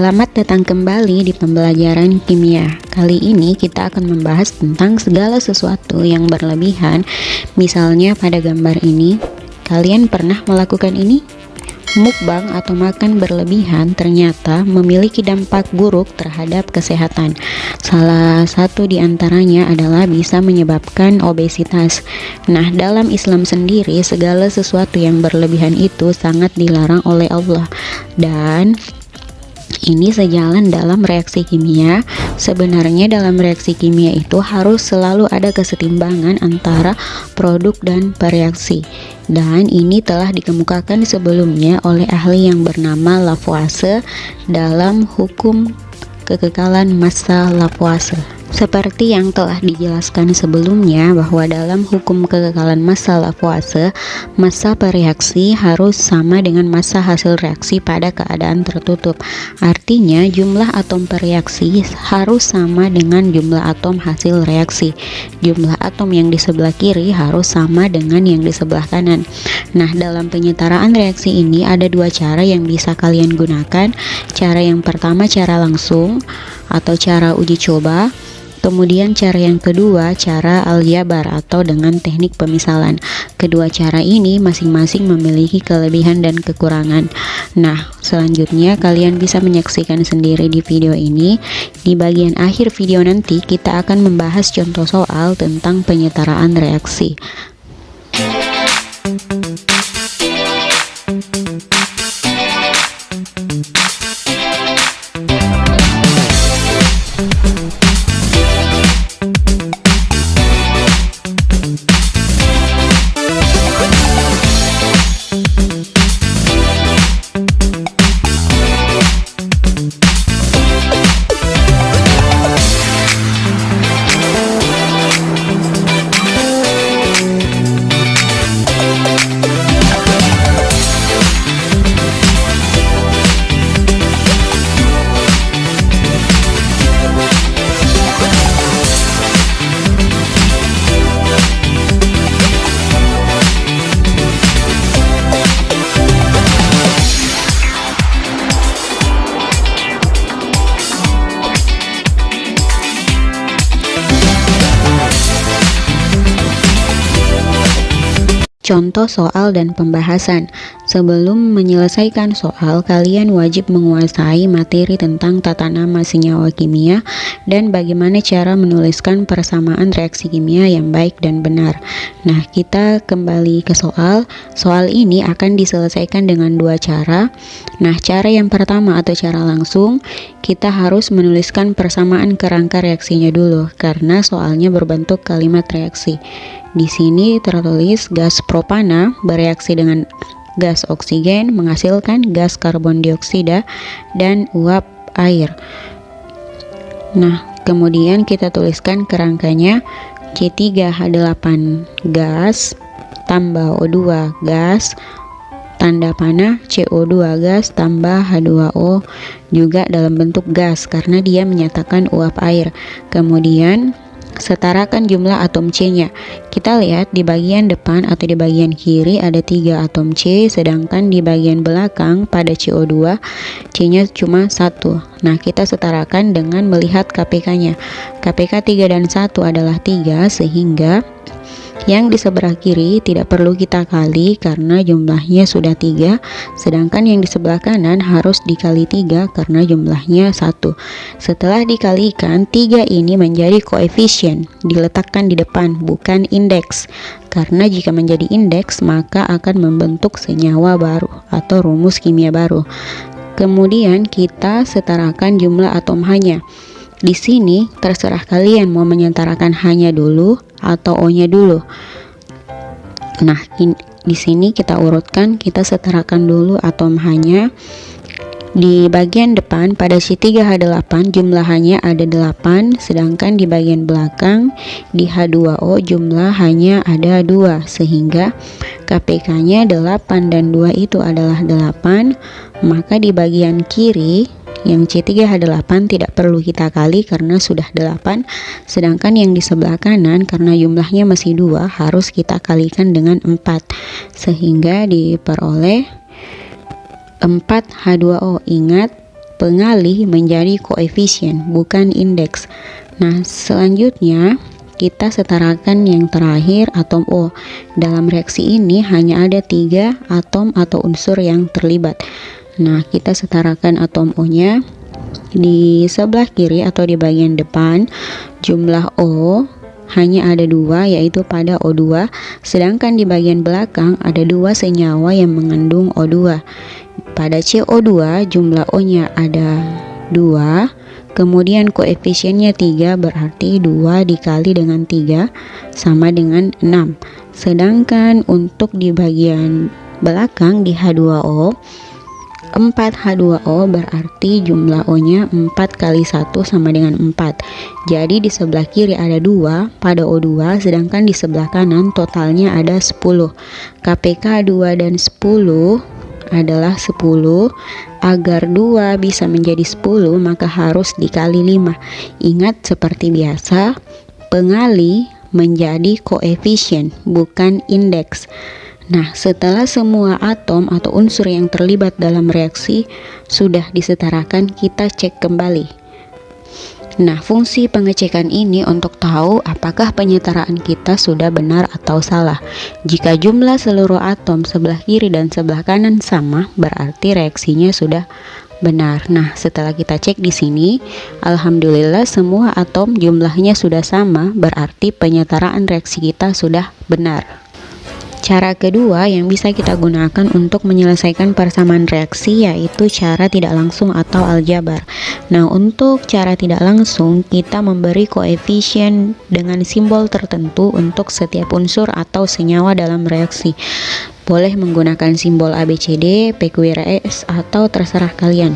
Selamat datang kembali di pembelajaran kimia. Kali ini kita akan membahas tentang segala sesuatu yang berlebihan. Misalnya pada gambar ini, kalian pernah melakukan ini? Mukbang atau makan berlebihan ternyata memiliki dampak buruk terhadap kesehatan. Salah satu di antaranya adalah bisa menyebabkan obesitas. Nah, dalam Islam sendiri segala sesuatu yang berlebihan itu sangat dilarang oleh Allah. Dan ini sejalan dalam reaksi kimia. Sebenarnya dalam reaksi kimia itu harus selalu ada kesetimbangan antara produk dan bereaksi. Dan ini telah dikemukakan sebelumnya oleh ahli yang bernama Lavoisier dalam hukum kekekalan massa Lavoisier. Seperti yang telah dijelaskan sebelumnya bahwa dalam hukum kekekalan massa Lavoisier, massa bereaksi harus sama dengan massa hasil reaksi pada keadaan tertutup. Artinya jumlah atom bereaksi harus sama dengan jumlah atom hasil reaksi. Jumlah atom yang di sebelah kiri harus sama dengan yang di sebelah kanan. Nah, dalam penyetaraan reaksi ini ada dua cara yang bisa kalian gunakan. Cara yang pertama cara langsung atau cara uji coba. Kemudian cara yang kedua, cara aljabar atau dengan teknik pemisalan. Kedua cara ini masing-masing memiliki kelebihan dan kekurangan. Nah, selanjutnya kalian bisa menyaksikan sendiri di video ini. Di bagian akhir video nanti kita akan membahas contoh soal tentang penyetaraan reaksi. Contoh soal dan pembahasan. Sebelum menyelesaikan soal, kalian wajib menguasai materi tentang tata nama senyawa kimia dan bagaimana cara menuliskan persamaan reaksi kimia yang baik dan benar. Nah, kita kembali ke soal. Soal ini akan diselesaikan dengan dua cara. Nah, cara yang pertama atau cara langsung, kita harus menuliskan persamaan kerangka reaksinya dulu karena soalnya berbentuk kalimat reaksi. Di sini tertulis gas propana bereaksi dengan gas oksigen menghasilkan gas karbon dioksida dan uap air. Nah, kemudian kita tuliskan kerangkanya C3H8 gas tambah O2 gas tanda panah CO2 gas tambah H2O juga dalam bentuk gas karena dia menyatakan uap air. Kemudian setarakan jumlah atom C-nya. Kita lihat di bagian depan atau di bagian kiri ada 3 atom C, sedangkan di bagian belakang pada CO2 C-nya cuma 1. Nah, kita setarakan dengan melihat KPK-nya. KPK 3 dan 1 adalah 3, sehingga yang di sebelah kiri tidak perlu kita kali karena jumlahnya sudah 3, sedangkan yang di sebelah kanan harus dikali 3 karena jumlahnya 1. Setelah dikalikan, 3 ini menjadi koefisien, diletakkan di depan, bukan indeks. Karena jika menjadi indeks, maka akan membentuk senyawa baru atau rumus kimia baru. Kemudian kita setarakan jumlah atom H-nya. Di sini terserah kalian mau menyetarakan H-nya dulu atau O-nya dulu. Nah, di sini kita urutkan, kita setarakan dulu atom H-nya. Di bagian depan pada C3H8 jumlah H-nya ada 8, sedangkan di bagian belakang di H2O jumlah H-nya ada 2, sehingga KPK-nya 8 dan 2 itu adalah 8. Maka di bagian kiri yang C3H8 tidak perlu kita kali karena sudah 8, sedangkan yang di sebelah kanan karena jumlahnya masih 2 harus kita kalikan dengan 4, sehingga diperoleh 4H2O. Ingat, pengalih menjadi koefisien, bukan indeks. Nah, selanjutnya kita setarakan yang terakhir, atom O. Dalam reaksi ini hanya ada 3 atom atau unsur yang terlibat. Nah, kita setarakan atom O-nya. Di sebelah kiri atau di bagian depan, jumlah O hanya ada 2, yaitu pada O2, sedangkan di bagian belakang ada 2 senyawa yang mengandung O2. Pada CO2 jumlah O-nya ada 2, kemudian koefisiennya 3, berarti 2 dikali dengan 3 sama dengan 6. Sedangkan untuk di bagian belakang di H2O, 4H2O berarti jumlah O-nya 4 kali 1 sama dengan 4. Jadi di sebelah kiri ada 2 pada O2, sedangkan di sebelah kanan totalnya ada 10. KPK 2 dan 10 adalah 10. Agar 2 bisa menjadi 10 maka harus dikali 5. Ingat, seperti biasa, pengalih menjadi koefisien, bukan indeks. Nah, setelah semua atom atau unsur yang terlibat dalam reaksi sudah disetarakan, kita cek kembali. Nah, fungsi pengecekan ini untuk tahu apakah penyetaraan kita sudah benar atau salah. Jika jumlah seluruh atom sebelah kiri dan sebelah kanan sama, berarti reaksinya sudah benar. Nah, setelah kita cek di sini, alhamdulillah semua atom jumlahnya sudah sama, berarti penyetaraan reaksi kita sudah benar. Cara kedua yang bisa kita gunakan untuk menyelesaikan persamaan reaksi yaitu cara tidak langsung atau aljabar. Nah, untuk cara tidak langsung, kita memberi koefisien dengan simbol tertentu untuk setiap unsur atau senyawa dalam reaksi. Boleh menggunakan simbol ABCD, PQRS, atau terserah kalian.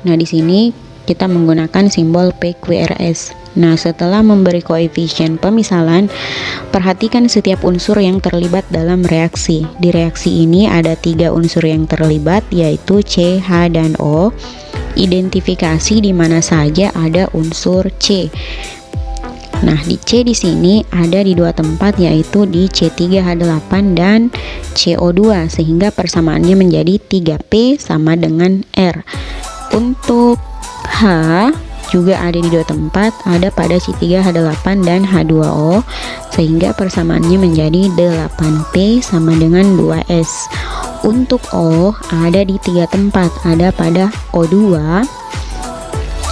Nah, di sini kita menggunakan simbol PQRS. Nah, setelah memberi koefisien pemisalan, perhatikan setiap unsur yang terlibat dalam reaksi. Di reaksi ini ada 3 unsur yang terlibat, yaitu C, H, dan O. Identifikasi di mana saja ada unsur C. Nah, di C di sini ada di 2 tempat, yaitu di C3H8 dan CO2, sehingga persamaannya menjadi 3P sama dengan R. Untuk H juga ada di 2 tempat, ada pada C3H8 dan H2O, sehingga persamaannya menjadi 8P sama dengan 2S. Untuk O ada di 3 tempat, ada pada O2,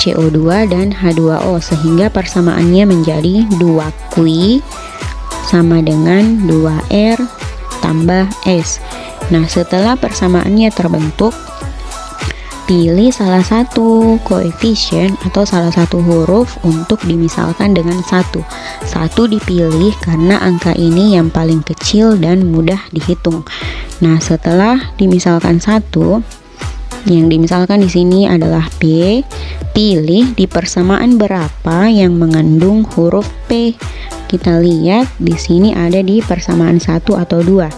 CO2, dan H2O, sehingga persamaannya menjadi 2Q sama dengan 2R tambah S. Nah, setelah persamaannya terbentuk, pilih salah satu koefisien atau salah satu huruf untuk dimisalkan dengan 1. 1 dipilih karena angka ini yang paling kecil dan mudah dihitung. Nah, setelah dimisalkan 1, yang dimisalkan di sini adalah P. Pilih di persamaan berapa yang mengandung huruf P. Kita lihat di sini ada di persamaan 1 atau 2.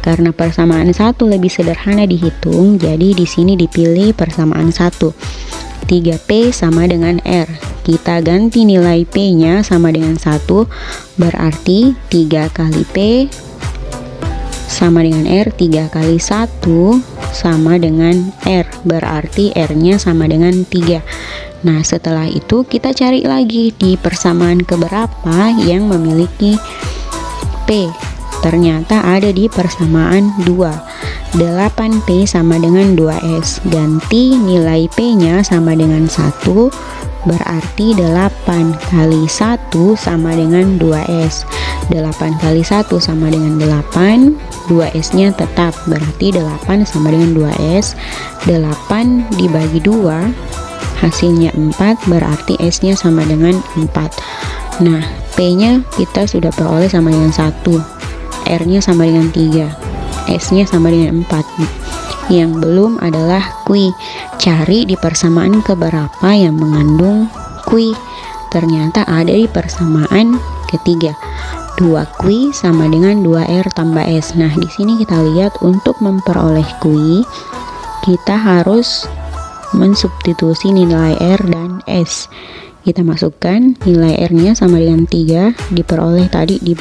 Karena persamaan 1 lebih sederhana dihitung, jadi di sini dipilih persamaan 1. 3P sama dengan R. Kita ganti nilai P-nya sama dengan 1, berarti 3 kali P sama dengan R, 3 kali 1 sama dengan R, berarti R-nya sama dengan 3. Nah, setelah itu kita cari lagi di persamaan keberapa yang memiliki P. Ternyata ada di persamaan 2. 8P sama dengan 2S. Ganti nilai P-nya sama dengan 1, berarti 8 kali 1 sama dengan 2S. 8 kali 1 sama dengan 8, 2S-nya tetap, berarti 8 sama dengan 2S. 8 dibagi 2, hasilnya 4, berarti S-nya sama dengan 4. Nah, P-nya kita sudah peroleh sama dengan 1. R-nya sama dengan 3, S-nya sama dengan 4. Yang belum adalah Q. Cari di persamaan keberapa yang mengandung Q. Ternyata ada di persamaan ketiga. 2Q sama dengan 2R tambah S. Nah, di sini kita lihat untuk memperoleh Q, kita harus mensubstitusi nilai R dan S. Kita masukkan nilai R-nya sama dengan 3, diperoleh tadi di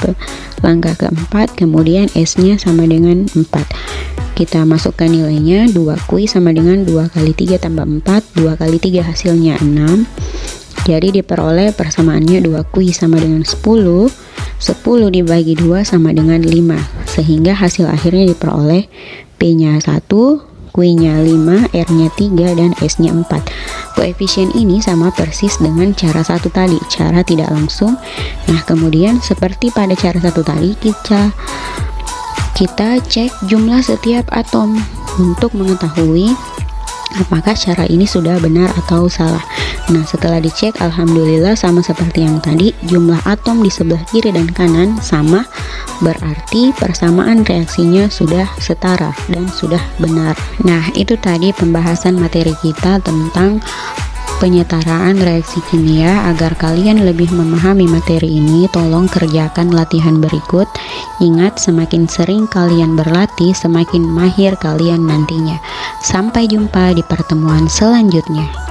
langkah keempat, kemudian S-nya sama dengan 4. Kita masukkan nilainya. 2 kuis sama dengan 2 kali 3 tambah 4. 2 kali 3 hasilnya 6. Jadi diperoleh persamaannya 2 kuis sama dengan 10. 10 dibagi 2 sama dengan 5. Sehingga hasil akhirnya diperoleh P-nya 1, Q-nya 5, R-nya 3, dan S-nya 4. Koefisien ini sama persis dengan cara satu tadi, cara tidak langsung. Nah, kemudian seperti pada cara satu tadi, kita cek jumlah setiap atom untuk mengetahui apakah cara ini sudah benar atau salah. Nah, setelah dicek, alhamdulillah sama seperti yang tadi, jumlah atom di sebelah kiri dan kanan sama, berarti persamaan reaksinya sudah setara dan sudah benar. Nah, itu tadi pembahasan materi kita tentang penyetaraan reaksi kimia. Agar kalian lebih memahami materi ini, tolong kerjakan latihan berikut. Ingat, semakin sering kalian berlatih, semakin mahir kalian nantinya. Sampai jumpa di pertemuan selanjutnya.